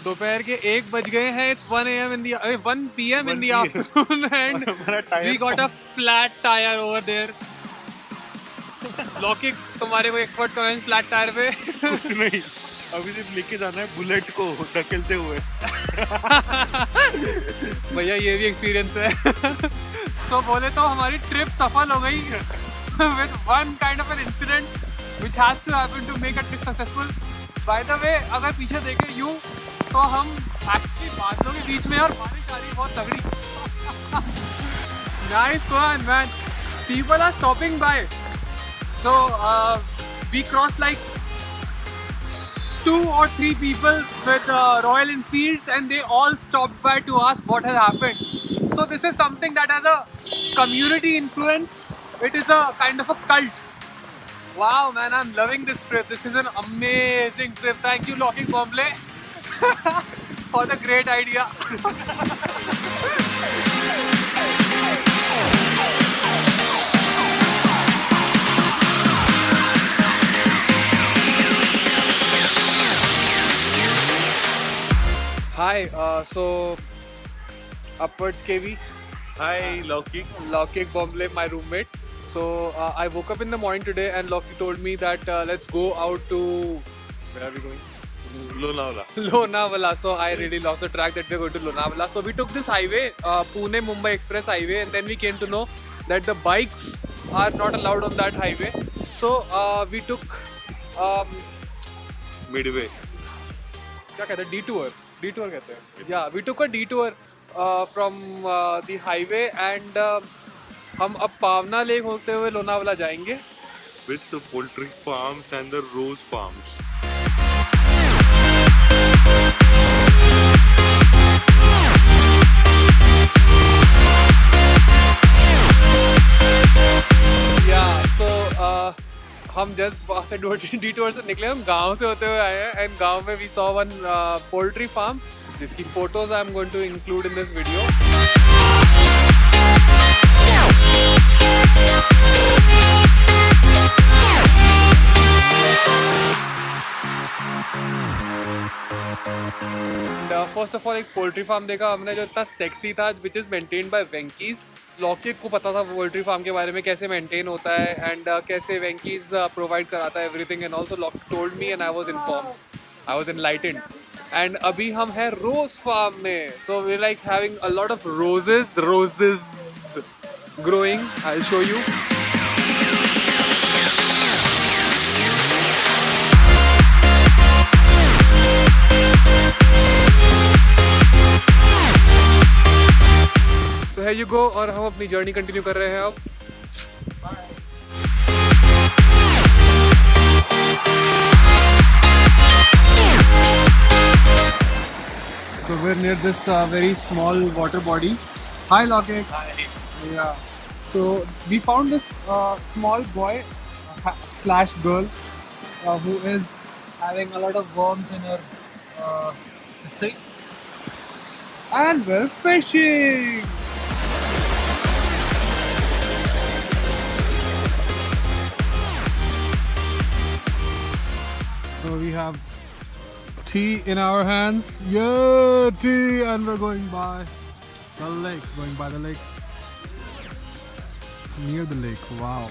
दोपहर के 1 बज गए हैं. It's 1 p.m. in the afternoon and we got a flat tire over there. लौकिक, तुम्हारे को एक्सपर्ट कमेंट फ्लैट टायर पे. कुछ नहीं, अभी सिर्फ लेके जाना है बुलेट को ढकेलते हुए. भैया ये भी एक्सपीरियंस है. तो बोले तो हमारी ट्रिप सफल हो गई with one kind of an incident which has to happen to make a trip successful. By the way, अगर पीछे देखें यूं तो हम एक्चुअली बादलों के बीच में और बारिश आ रही है बहुत तगड़ी. Nice one, man. People are stopping by. So we crossed like 2 or 3 people with Royal Enfields and they all stopped by to ask what has happened. So this is something that has a community influence. It is a kind of a cult. Wow, man, I'm loving this trip. This is an amazing trip. Thank you, Locking Bombay, for the great idea. Hi, so Upwards KV. Hi, Locking. Locking Bombay, my roommate. So I woke up in the morning today and Loki told me that let's go out to, where are we going? Lonavala. Lonavala. So I really lost the track that we're going to Lonavala. So we took this highway, Pune Mumbai Express highway, and then we came to know that the bikes are not allowed on that highway. So we took Midway. क्या कहते हैं, detour कहते हैं. Yeah, we took a detour from the highway and हम अब पावना lake होते हुए लोनावाला जाएंगे. With the poultry farms and the rose farms. Yeah, so हम जस्ट वहाँ से detour से निकले, हम गांव से होते हुए आए हैं and गांव में we saw one poultry farm जिसकी photos I am going to include in this video. First of all एक पोल्ट्री फार्म देखा हमने जो इतना सेक्सी था, which is maintained by Venky's. Laukik को पता था पोल्ट्री फार्म के बारे में कैसे मेंटेन होता है एंड कैसे वेंकीज प्रोवाइड कराता है everything, and also Laukik told me and I was informed, I was enlightened. And अभी हम हैं रोज फार्म में. So we like having a lot of roses growing. I'll show you. So here you go. और हम अपनी journey continue कर रहे हैं अब. So we're near this very small water body. Hi, Lockett. Hi. Yeah. So we found this small boy slash girl who is having a lot of worms in her this thing, and we're fishing. So we have tea in our hands. Yeah, tea, and we're going by the lake. Near the lake. Wow.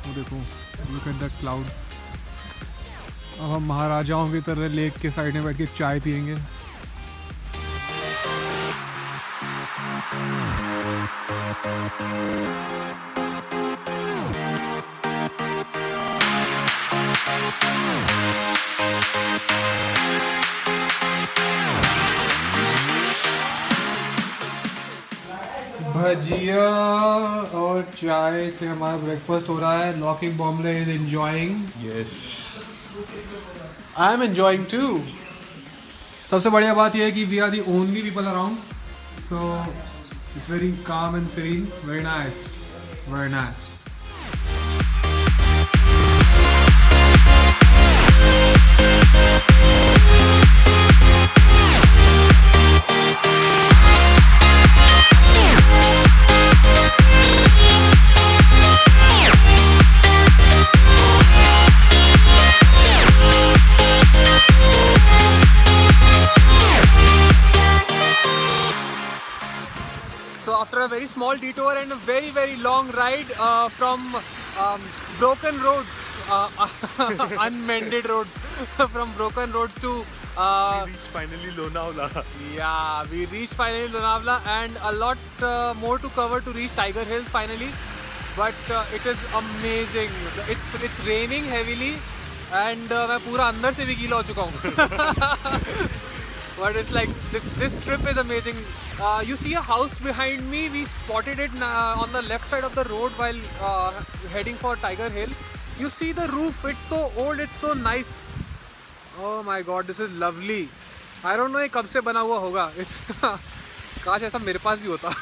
वो देखो, look at that cloud. अब हम महाराजाओं की तरह lake के side में बैठ के चाय पियेंगे. भजिया और चाय से हमारा ब्रेकफास्ट हो रहा है. Locking Bombay is enjoying. Yes. I am enjoying too. सबसे बढ़िया बात यह है कि we are the only people around, so it's very calm and serene. Very nice, very nice. a very small detour and a very very long ride from broken roads, unmended roads, from broken roads to We reached finally Lonavala. yeah, we reached finally Lonavala and a lot more to cover to reach Tiger Hill finally. But it is amazing. It's raining heavily and मैं पूरा अंदर से भी गीला हो चुका हूँ. But it's like this trip is amazing. You see a house behind me. We spotted it on the left side of the road while heading for Tiger Hill. You see the roof. It's so old. It's so nice. Oh my God, this is lovely. I don't know ये कब से बना हुआ होगा. It's काश ऐसा मेरे पास भी होता.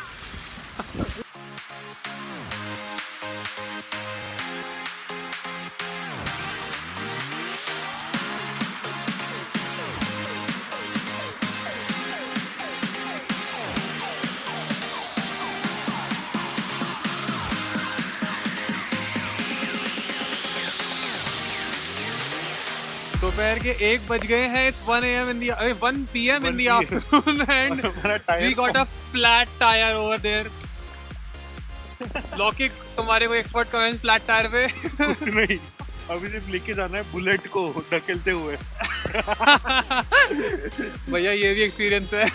दोपहर के 1 बज गए हैं. It's 1 p.m. in the afternoon and we got a flat tire over there. लौकिक, तुम्हारे को एक्सपर्ट कमेंट फ्लैट टायर पे. कुछ नहीं, अभी सिर्फ लेके जाना है बुलेट को ढकेलते हुए. भैया ये भी एक्सपीरियंस है.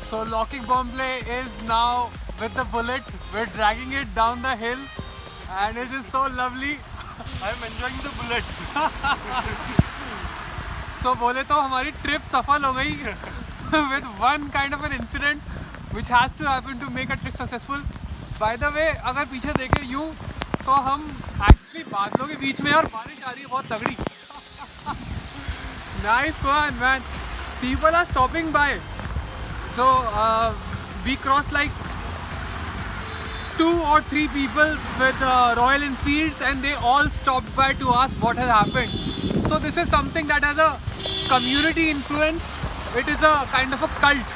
So Locking Bomble is now with the bullet. We're dragging it down the hill and it is so lovely. I'm enjoying the bullet. So बोले तो हमारी ट्रिप सफल हो गई with one kind of an incident which has to happen to make a trip successful. By the way, अगर पीछे देखें यूं तो हम एक्चुअली बादलों के बीच में और बारिश आ रही है बहुत तगड़ी. Nice one, man. People are stopping by. So we crossed like 2 or 3 people with Royal Enfields and they all stopped by to ask what has happened. So this is something that has a community influence. It is a kind of a cult.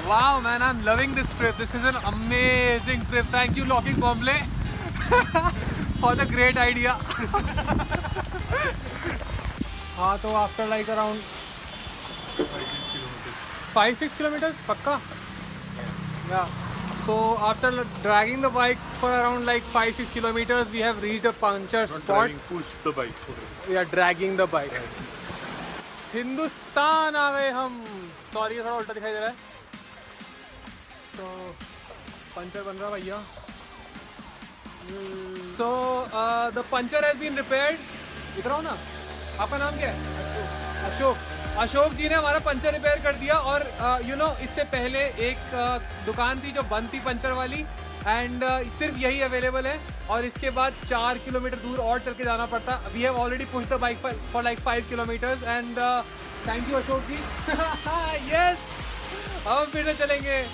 Wow man, I'm loving this trip. This is an amazing trip. Thank you Locking Bomble for the great idea. हाँ तो after like around 5-6 kilometers पक्का. Yeah. So after dragging the bike for around like 5-6 kilometers, we have reached a puncture spot. Driving, push the bike. We are dragging the bike. Hindustan आ गए हम. Sorry ये थोड़ा उल्टा दिखाई दे रहा है. तो पंचर बन रहा भैया. So the puncture has been repaired. इधर आओ ना. आपका नाम क्या है? अशोक जी ने हमारा पंचर रिपेयर कर दिया. और यू नो इससे पहले एक दुकान थी जो बंद थी पंचर वाली एंड सिर्फ यही अवेलेबल है और इसके बाद 4 किलोमीटर दूर और चल के जाना पड़ता. We have already pushed the bike for like 5 kilometres and thank you Ashok ji. Yes हम फिर से चलेंगे.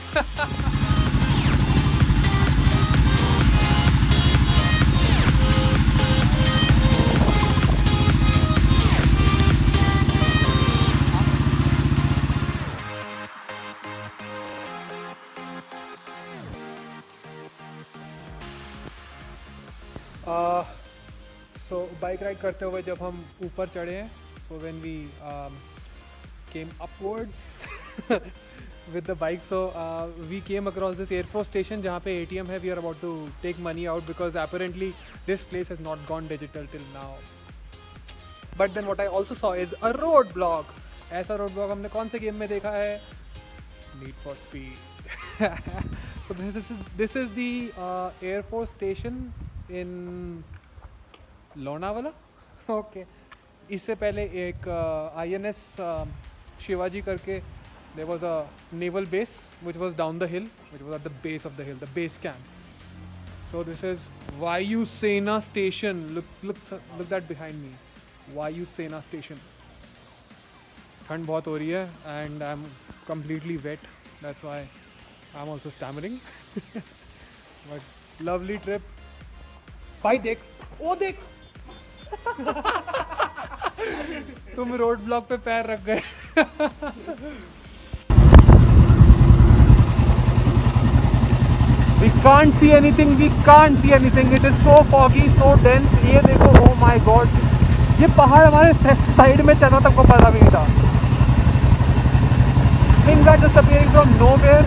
So बाइक राइड करते हुए जब हम ऊपर चढ़े हैं, so when we came upwards with the bike, so we came across this Air Force station जहाँ पे ATM है. We are about to take money out because apparently this place has not gone digital till now. But then what I also saw is a roadblock. ऐसा roadblock हमने कौन से game में देखा है? Need for Speed. So this is the Air Force station in Lonavala. Okay. इससे पहले एक INS शिवाजी करके there was a naval base which was down the hill, which was at the base of the hill, the base camp. So this is Vayu Sena station. Look that behind me. Vayu Sena station. ठंड बहुत हो रही है and I'm completely wet. That's why I'm also stammering. But lovely trip. भाई देख, ओ देख. तुम road block पे पैर रख गए. We can't see anything. We can't see anything. It is so foggy, so dense. ये देखो, oh my God. ये पहाड़ हमारे साइड में चल रहा था, हमको पता भी नहीं था. things are just appearing from nowhere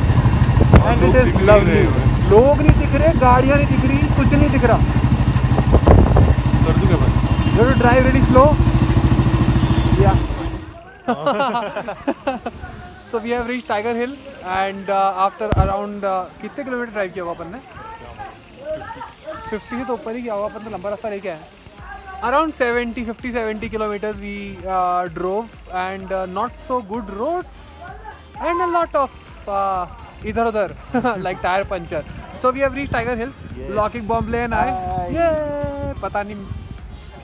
and it is lovely. लोग नहीं दिख रहे, गाड़ियाँ नहीं दिख रही, कुछ नहीं दिख रहा. कर दूं क्या मैं? You have to drive really slow. Yeah. So we have reached Tiger Hill and after around कितने किलोमीटर ड्राइव किया हुआ अपन ने? 50 से तो ऊपर ही किया हुआ अपन, तो लंबा रास्ता लेके आए. Around 50-70 kilometers we drove and not so good roads and a lot of idhar-udhar like tire puncture. So we have reached Tiger Hill. Locking Bomb Lane आए. Yeah. पता नहीं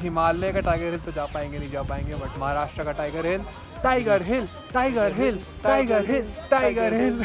हिमालय का टाइगर हिल तो जा पाएंगे नहीं जा पाएंगे, बट महाराष्ट्र का टाइगर हिल, टाइगर हिल, टाइगर हिल, टाइगर हिल, टाइगर हिल.